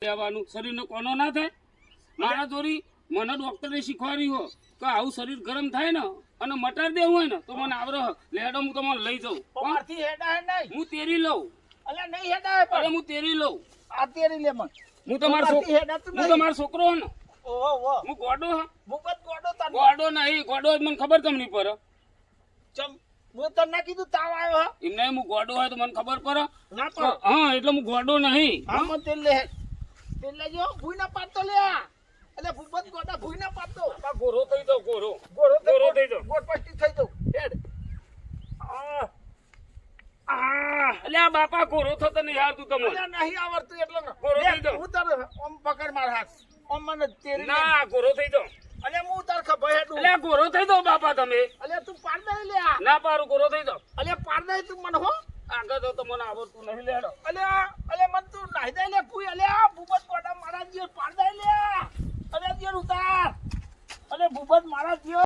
લેવાનું શરીરનો કોનો ના થાય મારા જોડી મને ડોક્ટરે શીખવાડ્યું હો કે આવું શરીર ગરમ થાય ને અને મટાર દેવું હોય ને તો મને આવડે લેડો હું તમને લઈ જાઉં મારથી હેડા હે નહીં હું તેરી લઉં અલ્યા નહીં હેડા હે અરે હું તેરી લઉં આ તેરી લે મન હું તમારો છોકરો હે ને ઓહો ઓહો હું ગોડો હા મુકત ગોડો તન ગોડો નહીં ગોડો મને ખબર કેમ નહીં પડે ચમ હું તને ના કીધું તાવ આવ્યો હે એમને હું ગોડો હોય તો મને ખબર પડે ના પડે હા એટલે હું ગોડો નહીં હા મન તેલ લેજો ભૂઈ ના પાડતો લે એટલે ભૂપત ગોડા ભૂઈ ના પાડતો ગોરો થઈ જાવ ગોરો ગોરો થઈ જાવ ગોળ પટ્ટી થઈ જાવ હેડ એટલે આ બાપા ગોરો થતો નહીં યાર તું તમને અલ્યા નહીં આવડતું એટલે ગોરો થઈ જાવ હું તાર ઓમ પકડ માર હાથ ઓમ મને તેરી ના ગોરો થઈ જાવ અલ્યા હું તાર ખબર હેડું એટલે ગોરો થઈ જાવ બાપા તમે અલ્યા તું પાડ દે લે ના પારું ગોરો થઈ જાવ અલ્યા પાડ દે તું મને હો આગળ તો મને આવડતું નહીં લેડો અલ્યા મન તું નાહી દે લે ફૂઈ અલ્યા ભૂપત ગોડા મારા જીવ પાડ દે લે અલ્યા જીવ ઉતાર અલ્યા ભૂપત મારા જીવ